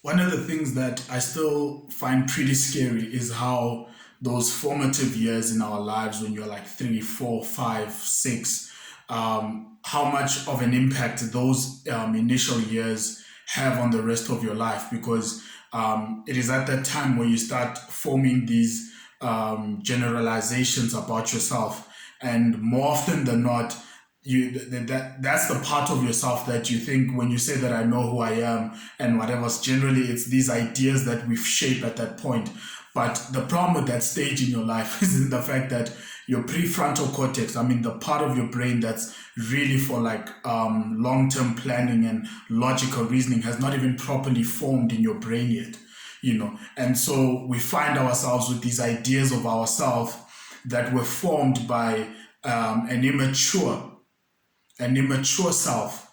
One of the things that I still find pretty scary is how those formative years in our lives, when you're like 3, 4, 5, 6, how much of an impact those initial years have on the rest of your life. Because it is at that time where you start forming these generalizations about yourself. And more often than not, that's the part of yourself that you think when you say that I know who I am and whatever. Generally, it's these ideas that we've shaped at that point. But the problem with that stage in your life is in the fact that your prefrontal cortex, I mean, the part of your brain that's really for like long-term planning and logical reasoning, has not even properly formed in your brain yet. And so we find ourselves with these ideas of ourselves that were formed by an immature self.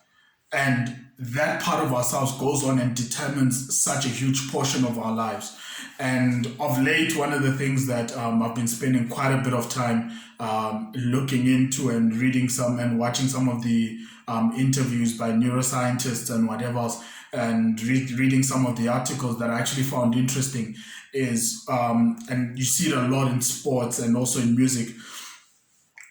And that part of ourselves goes on and determines such a huge portion of our lives. And of late, one of the things that I've been spending quite a bit of time looking into and reading some and watching some of the interviews by neuroscientists and whatever else, and reading some of the articles that I actually found interesting is, and you see it a lot in sports and also in music,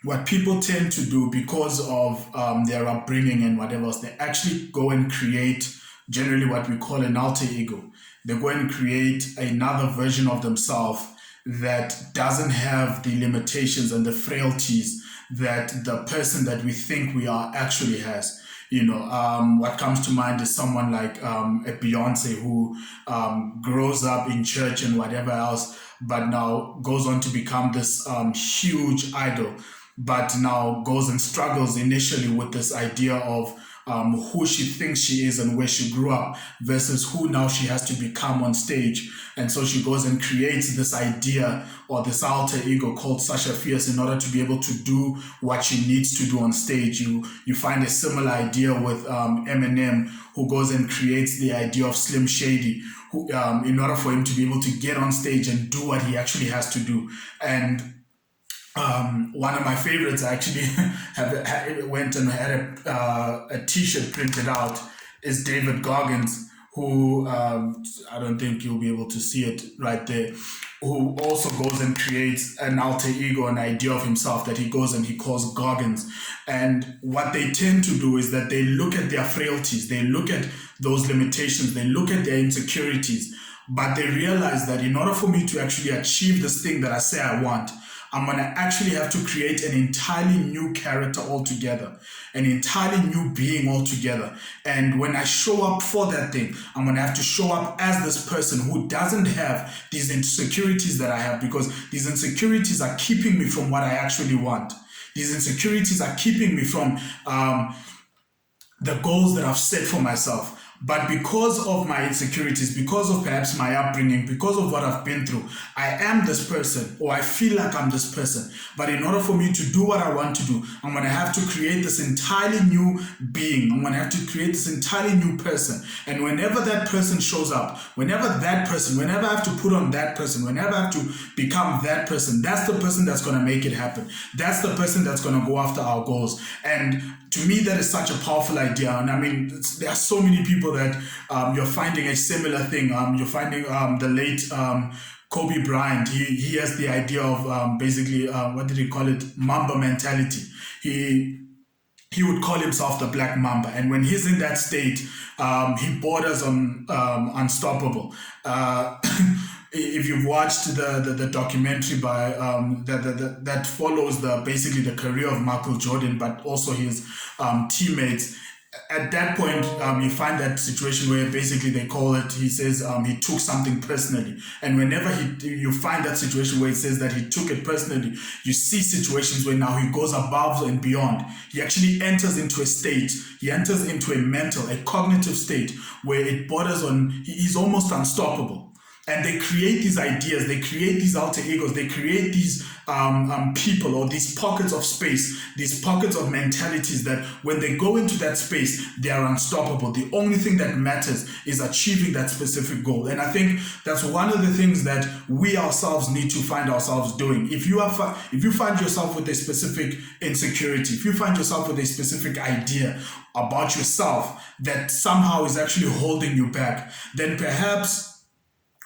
what people tend to do because of their upbringing and whatever else, they actually go and create generally what we call an alter ego. They go and create another version of themselves that doesn't have the limitations and the frailties that the person that we think we are actually has. What comes to mind is someone like a Beyonce who grows up in church and whatever else, but now goes on to become this huge idol, but now goes and struggles initially with this idea of who she thinks she is and where she grew up versus who now she has to become on stage. And so she goes and creates this idea or this alter ego called Sasha Fierce in order to be able to do what she needs to do on stage. You find a similar idea with Eminem, who goes and creates the idea of Slim Shady, who in order for him to be able to get on stage and do what he actually has to do. And one of my favorites, I actually went and had a T-shirt printed out, is David Goggins, who I don't think you'll be able to see it right there, who also goes and creates an alter ego, an idea of himself that he goes and he calls Goggins. And what they tend to do is that they look at their frailties, they look at those limitations, they look at their insecurities, but they realize that in order for me to actually achieve this thing that I say I want, I'm going to actually have to create an entirely new character altogether, an entirely new being altogether. And when I show up for that thing, I'm going to have to show up as this person who doesn't have these insecurities that I have, because these insecurities are keeping me from what I actually want. These insecurities are keeping me from the goals that I've set for myself. But because of my insecurities, because of perhaps my upbringing, because of what I've been through, I am this person, or I feel like I'm this person. But in order for me to do what I want to do, I'm going to have to create this entirely new being. I'm going to have to create this entirely new person. And whenever that person shows up, whenever I have to put on that person, whenever I have to become that person, that's the person that's going to make it happen. That's the person that's going to go after our goals. And to me, that is such a powerful idea. And I mean, there are so many people that you're finding a similar thing. You're finding the late Kobe Bryant. He has the idea of basically, what did he call it? Mamba mentality. He would call himself the Black Mamba. And when he's in that state, he borders on unstoppable. If you've watched the documentary by that follows basically the career of Michael Jordan, but also his teammates. At that point, you find that situation where basically they call it, he says he took something personally. And whenever you find that situation where he says that he took it personally, you see situations where now he goes above and beyond. He actually enters into a state, he enters into a cognitive state where it borders on, he's almost unstoppable. And they create these ideas, they create these alter egos, they create these people or these pockets of space, these pockets of mentalities that when they go into that space, they are unstoppable. The only thing that matters is achieving that specific goal. And I think that's one of the things that we ourselves need to find ourselves doing. If you find yourself with a specific insecurity, if you find yourself with a specific idea about yourself that somehow is actually holding you back, then perhaps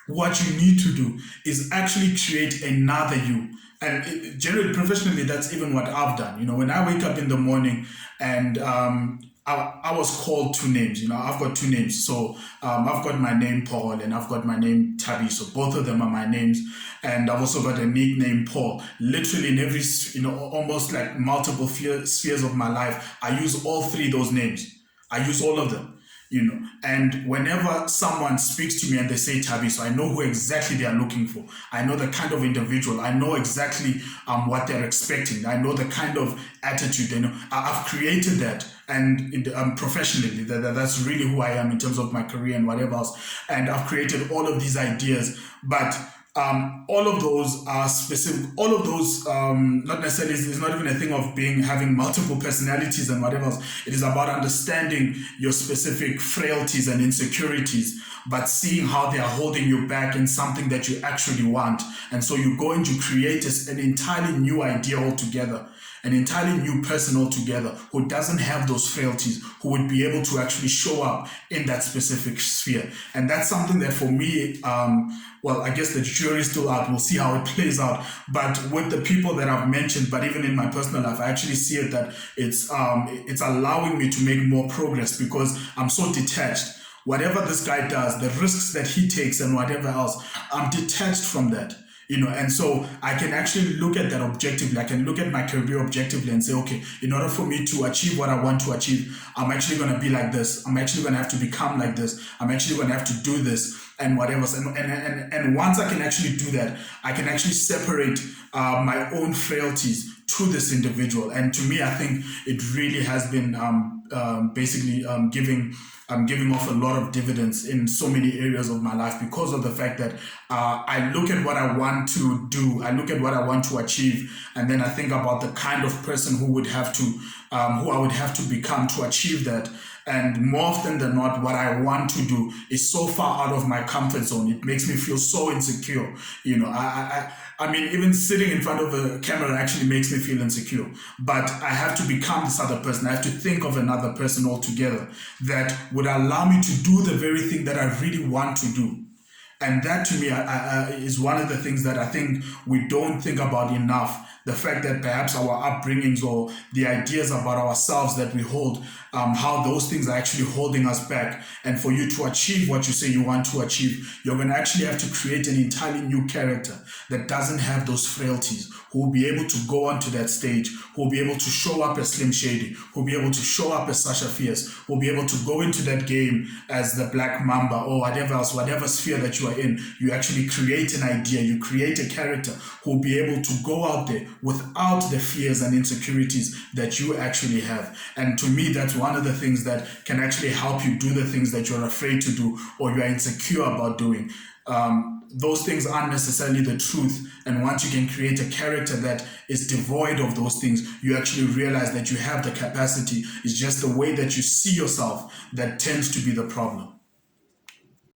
what you need to do is actually create another you. And generally, professionally, that's even what I've done. You know, when I wake up in the morning and I was called two names. You know, I've got two names. So I've got my name Paul and I've got my name Tabi. So both of them are my names. And I've also got a nickname Paul. Literally in every, almost like multiple spheres of my life, I use all three of those names. I use all of them. And whenever someone speaks to me and they say Tabi, so I know who exactly they are looking for. I know the kind of individual. I know exactly what they're expecting. I know the kind of attitude. I've created that, and professionally, that's really who I am in terms of my career and whatever else. And I've created all of these ideas, but all of those are specific. All of those, not necessarily, it's not even a thing of having multiple personalities and whatever else. It is about understanding your specific frailties and insecurities, but seeing how they are holding you back in something that you actually want. And so you're going to create an entirely new idea altogether. An entirely new person altogether who doesn't have those frailties, who would be able to actually show up in that specific sphere. And that's something that for me, I guess the jury's still out. We'll see how it plays out. But with the people that I've mentioned, but even in my personal life, I actually see it that it's allowing me to make more progress because I'm so detached. Whatever this guy does, the risks that he takes and whatever else, I'm detached from that. And so I can actually look at that objectively. I can look at my career objectively and say, okay, in order for me to achieve what I want to achieve, I'm actually going to be like this. I'm actually going to have to become like this. I'm actually going to have to do this and whatever. And once I can actually do that, I can actually separate my own frailties to this individual. And to me, I think it really has been giving off a lot of dividends in so many areas of my life because of the fact that I look at what I want to do, I look at what I want to achieve, and then I think about the kind of person who I would have to become to achieve that. And more often than not, what I want to do is so far out of my comfort zone. It makes me feel so insecure. I mean, even sitting in front of a camera actually makes me feel insecure. But I have to become this other person. I have to think of another person altogether that would allow me to do the very thing that I really want to do. And that to me is one of the things that I think we don't think about enough. The fact that perhaps our upbringings or the ideas about ourselves that we hold, how those things are actually holding us back. And for you to achieve what you say you want to achieve, you're going to actually have to create an entirely new character that doesn't have those frailties, who will be able to go onto that stage, who will be able to show up as Slim Shady, who will be able to show up as Sasha Fierce, who will be able to go into that game as the Black Mamba or whatever else, whatever sphere that you are in. You actually create an idea, you create a character who will be able to go out there without the fears and insecurities that you actually have. And to me, that's one of the things that can actually help you do the things that you're afraid to do or you're insecure about doing. Those things aren't necessarily the truth. And once you can create a character that is devoid of those things, you actually realize that you have the capacity. It's just the way that you see yourself that tends to be the problem.